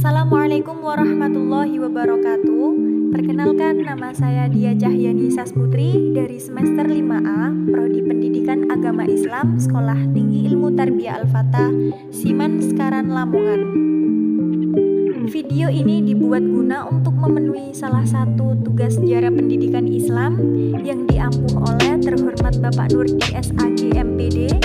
Assalamualaikum warahmatullahi wabarakatuh. Perkenalkan, nama saya Dia Cahyani Sasputri dari semester 5A, Prodi Pendidikan Agama Islam, Sekolah Tinggi Ilmu Tarbiyah Al-Fatah, Siman Sekaran, Lamongan. Video ini dibuat guna untuk memenuhi salah satu tugas sejarah pendidikan Islam yang diampuh oleh terhormat Bapak Nurdi SAG MPD,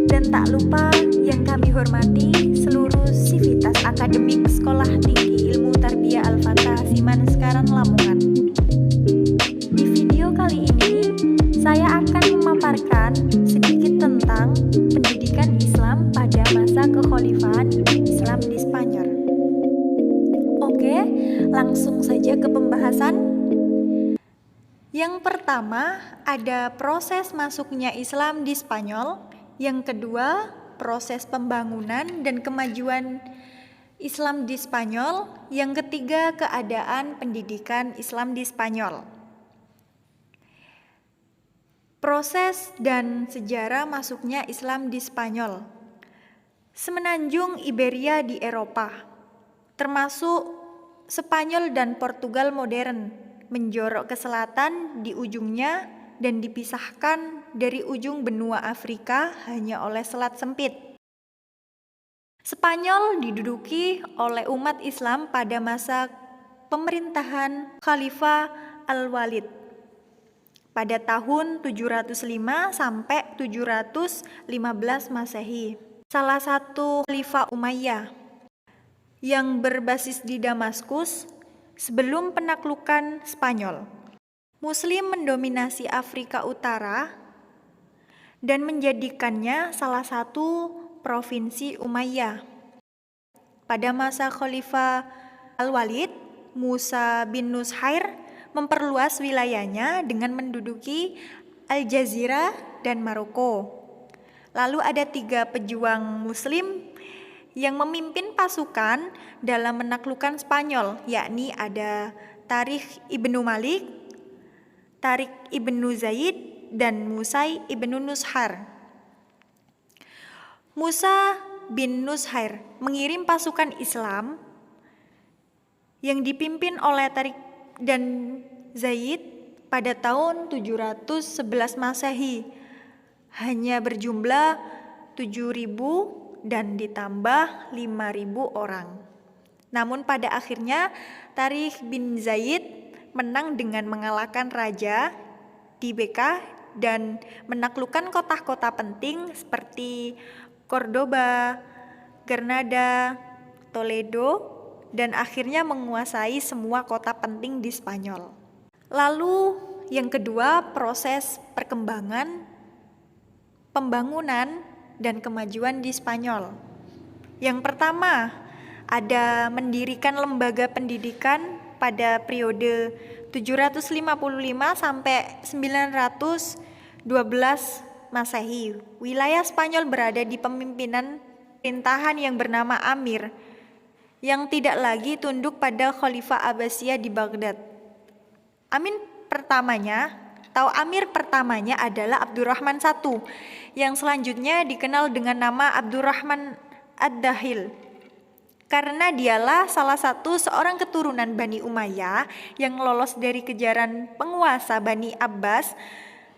dan tak lupa yang kami hormati seluruh sivitas akademik Sekolah Tinggi Ilmu Tarbiyah Al-Fatah, Siman Sekaran, Lamongan. Di video kali ini, saya akan memaparkan sedikit tentang pendidikan Islam pada masa kekhalifahan Islam di Spanyol. Oke, langsung saja ke pembahasan. Yang pertama, ada proses masuknya Islam di Spanyol. Yang kedua, proses pembangunan dan kemajuan Islam di Spanyol. Yang ketiga, keadaan pendidikan Islam di Spanyol. Proses dan sejarah masuknya Islam di Spanyol. Semenanjung Iberia di Eropa, termasuk Spanyol dan Portugal modern, menjorok ke selatan di ujungnya dan dipisahkan dari ujung benua Afrika hanya oleh selat sempit. Spanyol diduduki oleh umat Islam pada masa pemerintahan Khalifah Al-Walid pada tahun 705 sampai 715 Masehi. Salah satu Khalifah Umayyah yang berbasis di Damaskus sebelum penaklukan Spanyol. Muslim mendominasi Afrika Utara dan menjadikannya salah satu provinsi Umayyah. Pada masa Khalifah Al-Walid, Musa bin Nushair memperluas wilayahnya dengan menduduki Al-Jazirah dan Maroko. Lalu ada 3 pejuang Muslim yang memimpin pasukan dalam menaklukkan Spanyol, yakni ada Tariq Ibnu Malik, Tariq Ibnu Zaid, dan Musa Ibnu Nushair. Musa bin Nushair mengirim pasukan Islam yang dipimpin oleh Tariq dan Zaid pada tahun 711 Masehi, hanya berjumlah 7.000 dan ditambah 5.000 orang. Namun pada akhirnya Tariq bin Zaid menang dengan mengalahkan raja di Beka dan menaklukkan kota-kota penting seperti Cordoba, Granada, Toledo, dan akhirnya menguasai semua kota penting di Spanyol. Lalu yang kedua, proses perkembangan, pembangunan, dan kemajuan di Spanyol. Yang pertama, ada mendirikan lembaga pendidikan pada periode 755 sampai 912 Masehi. Wilayah Spanyol berada di pemimpinan pemerintahan yang bernama Amir, yang tidak lagi tunduk pada Khalifah Abbasiyah di Baghdad. Amir pertamanya adalah Abdurrahman I, yang selanjutnya dikenal dengan nama Abdurrahman Ad-Dakhil. Karena dialah salah satu seorang keturunan Bani Umayyah yang lolos dari kejaran penguasa Bani Abbas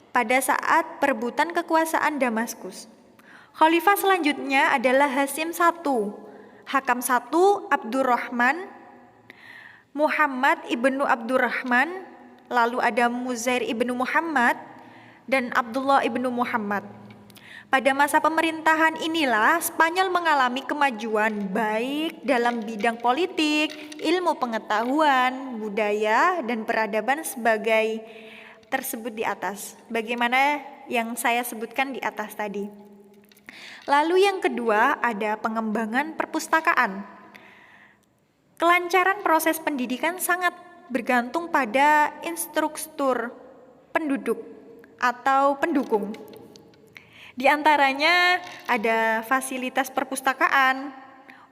pada saat perebutan kekuasaan Damaskus. Khalifah selanjutnya adalah Hasim I, Hakam I, Abdurrahman, Muhammad ibnu Abdurrahman, lalu ada Muzair ibnu Muhammad, dan Abdullah ibnu Muhammad. Pada masa pemerintahan inilah Spanyol mengalami kemajuan baik dalam bidang politik, ilmu pengetahuan, budaya, dan peradaban sebagai tersebut di atas. Bagaimana yang saya sebutkan di atas tadi. Lalu yang kedua ada pengembangan perpustakaan. Kelancaran proses pendidikan sangat bergantung pada instruktur penduduk atau pendukung. Di antaranya ada fasilitas perpustakaan.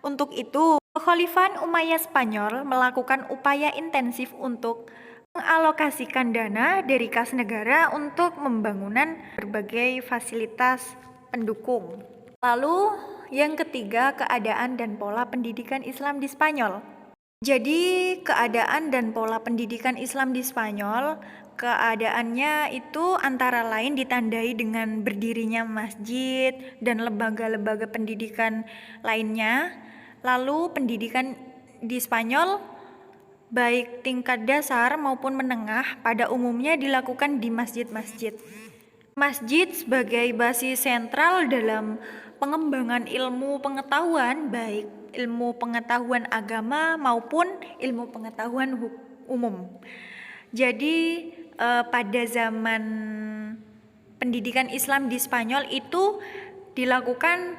Untuk itu, Kekhalifahan Umayyah Spanyol melakukan upaya intensif untuk mengalokasikan dana dari kas negara untuk pembangunan berbagai fasilitas pendukung. Lalu yang ketiga, keadaan dan pola pendidikan Islam di Spanyol. Jadi keadaan dan pola pendidikan Islam di Spanyol, keadaannya itu antara lain ditandai dengan berdirinya masjid dan lembaga-lembaga pendidikan lainnya. Lalu pendidikan di Spanyol baik tingkat dasar maupun menengah pada umumnya dilakukan di masjid-masjid. Masjid sebagai basis sentral dalam pengembangan ilmu pengetahuan, baik ilmu pengetahuan agama maupun ilmu pengetahuan umum. Jadi pada zaman pendidikan Islam di Spanyol itu dilakukan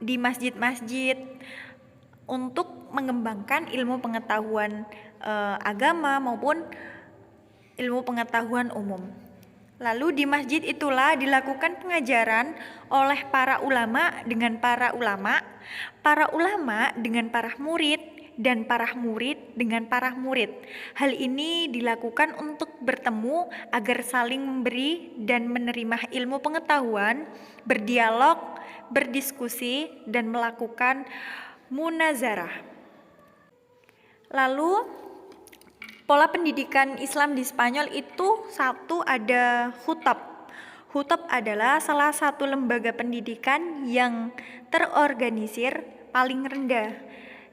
di masjid-masjid untuk mengembangkan ilmu pengetahuan agama maupun ilmu pengetahuan umum. Lalu di masjid itulah dilakukan pengajaran oleh para ulama dengan para ulama dengan para murid, dan para murid dengan para murid. Hal ini dilakukan untuk bertemu agar saling memberi dan menerima ilmu pengetahuan, berdialog, berdiskusi, dan melakukan munazarah. Lalu pola pendidikan Islam di Spanyol itu satu ada khutab. Khutab adalah salah satu lembaga pendidikan yang terorganisir paling rendah.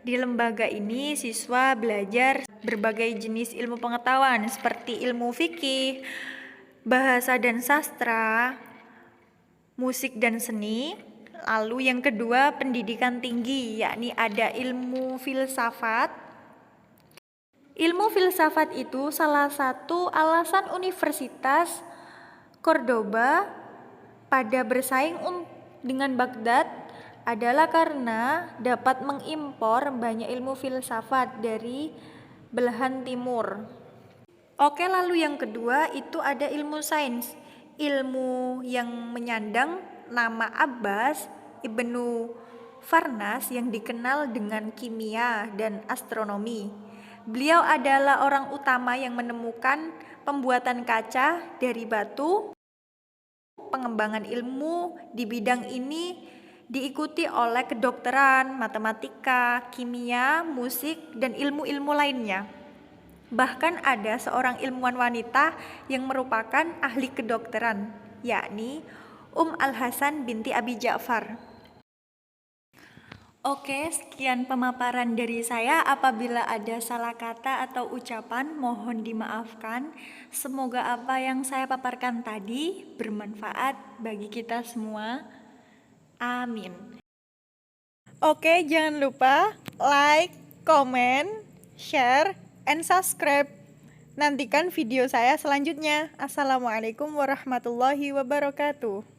Di lembaga ini siswa belajar berbagai jenis ilmu pengetahuan seperti ilmu fikih, bahasa dan sastra, musik dan seni. Lalu yang kedua pendidikan tinggi, yakni ada ilmu filsafat. Ilmu filsafat itu salah satu alasan Universitas Cordoba pada bersaing dengan Baghdad adalah karena dapat mengimpor banyak ilmu filsafat dari belahan timur. Oke, lalu yang kedua itu ada ilmu sains, ilmu yang menyandang nama Abbas Ibnu Farnas yang dikenal dengan kimia dan astronomi. Beliau adalah orang utama yang menemukan pembuatan kaca dari batu. Pengembangan ilmu di bidang ini diikuti oleh kedokteran, matematika, kimia, musik, dan ilmu-ilmu lainnya. Bahkan ada seorang ilmuwan wanita yang merupakan ahli kedokteran, yakni Al-Hasan binti Abi Ja'far. Oke, sekian pemaparan dari saya. Apabila ada salah kata atau ucapan, mohon dimaafkan. Semoga apa yang saya paparkan tadi bermanfaat bagi kita semua. Amin. Oke, jangan lupa like, comment, share, and subscribe. Nantikan video saya selanjutnya. Assalamualaikum warahmatullahi wabarakatuh.